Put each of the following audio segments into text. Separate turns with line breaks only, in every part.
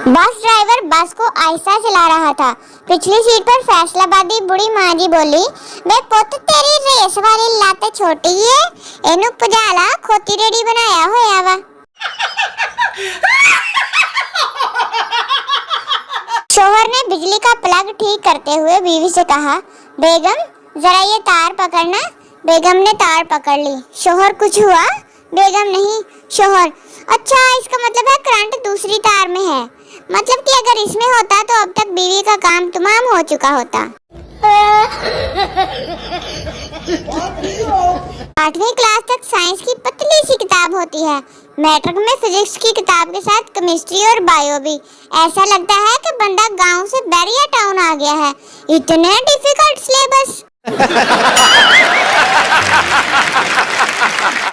Bus driver बस को आहिस्ता चला रहा था। पिछली सीट पर फैसलाबादी बूढ़ी माँ जी बोली, वे पुੱਤ तेरी रेस वाली ਲੱਤ छोटी है, ਇਹਨੂੰ ਭਜਾ ਲਾ, ਖੋਤੀ ਰੇੜੀ बनाया होया वा। शोहर ने बिजली का प्लग ठीक करते हुए बीवी से कहा, बेगम जरा ये तार पकड़ना। बेगम ने तार पकड़ ली। शोहर कुछ हुआ? बेगम नहीं। शोहर अच्छा, इसका मतलब है करंट दूसरी तार में है। मतलब कि अगर इसमें होता तो अब तक बीवी का काम तमाम हो चुका होता। 8वीं क्लास तक साइंस की पतली सी किताब होती है। मैट्रिक में फिजिक्स की किताब के साथ केमिस्ट्री और बायो भी। ऐसा लगता है कि बंदा गांव से बैरिया टाउन आ गया है, इतने डिफिकल्ट सिलेबस।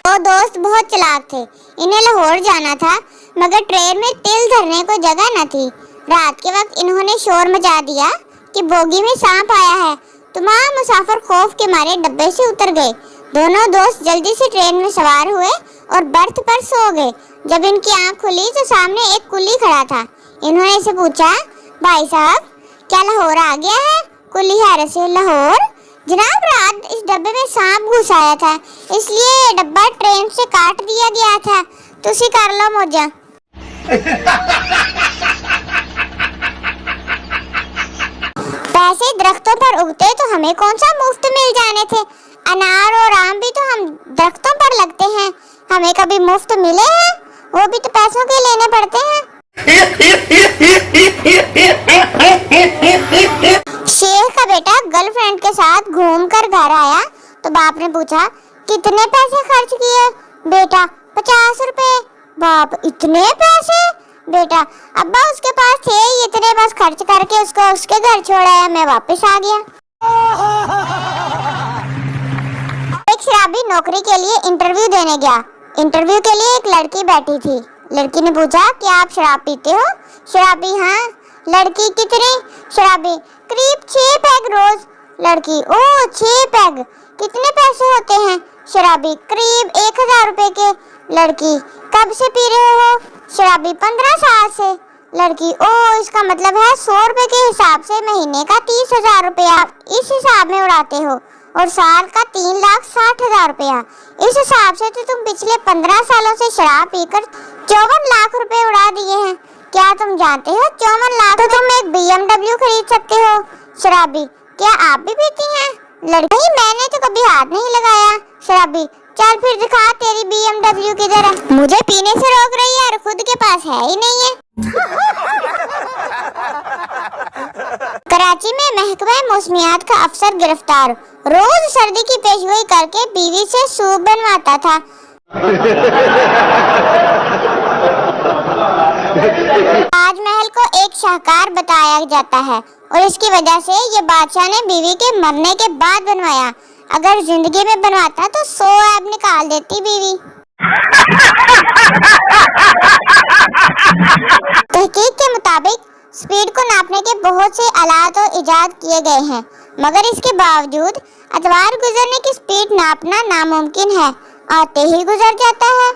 वो दोस्त बहुत चालाक थे। इन्हें लाहौर जाना था, मगर ट्रेन में तिल धरने को जगह न थी। रात के वक्त इन्होंने शोर मचा दिया कि बोगी में सांप आया है। तमाम मुसाफिर खौफ के मारे डब्बे से उतर गए। दोनों दोस्त जल्दी से ट्रेन में सवार हुए और बर्थ पर सो गए। जब इनकी आंख खुली तो सामने एक कुली खड़ा था। इन्होंने इसे पूछा, भाई साहब क्या लाहौर आ गया है? कुली हैरत से, लाहौर जनाब, रात इस डब्बे में सांप घुस आया था, इसलिए ये डब्बा ट्रेन से काट दिया गया था। तुसी कर लो मौजा। पैसे दरख्तों पर उगते तो हमें कौन सा मुफ्त मिल जाने थे? अनार और आम भी तो हम दरख्तों पर लगते हैं, हमें कभी मुफ्त मिले हैं? वो भी तो पैसों के लेने पड़ते हैं। शेख का बेटा गर्लफ्रेंड के साथ घूमकर घर आया तो बाप ने पूछा, कितने पैसे खर्च किए? बेटा 50 रुपए। बाप, इतने पैसे? बेटा, अब्बा उसके पास थे ही इतने, बस खर्च करके उसको उसके घर छोड़ाया, मैं वापस आ गया। एक शराबी नौकरी के लिए इंटरव्यू देने गया। इंटरव्यू के लिए एक लड़की बैठी थी। लड़की ने पूछा, क्या आप शराब पीते हो? शराबी, हाँ। लड़की, कितने? शराबी, करीब 6 पैग रोज। लड़की, ओह 6 पैग, कितने पैसे होते हैं? शराबी, करीब 1000 रुपए के। लड़की, कब से पी रहे हो? शराबी, 15 साल से। लड़की, ओह इसका मतलब है 100 रुपए के हिसाब से महीने का 30,000 रुपया इस हिसाब में उड़ाते हो, और साल का 3,60,000 रुपया। इस हिसाब से तो तुम पिछले 15 सालों से शराब पीकर 54 लाख रुपए उड़ा दिए हैं। क्या तुम जानते हो 54 लाख तो तुम एक BMW खरीद सकते हो? शराबी, क्या आप भी पीती हैं? लड़की, मैंने तो कभी हाथ नहीं लगाया। शराबी, चल फिर दिखा तेरी BMW किधर है? मुझे पीने से रोक रही है और खुद के पास है ही नहीं है। कराची में महकमा मौसमियात का अफसर गिरफ्तार। रोज सर्दी की पेशगोई करके बीवी से सूप बनवाता था। ताजमहल को एक शाहकार बताया जाता है और इसकी वजह से ये बादशाह ने बीवी के मरने के बाद बनवाया। अगर जिंदगी में बनवाता तो 100 ऐब निकाल देती बीवी। तहकीक के मुताबिक स्पीड को नापने के बहुत से आलात और इजाद किए गए हैं, मगर इसके बावजूद अतवार गुजरने की स्पीड नापना नामुमकिन है, आते ही गुजर जाता है।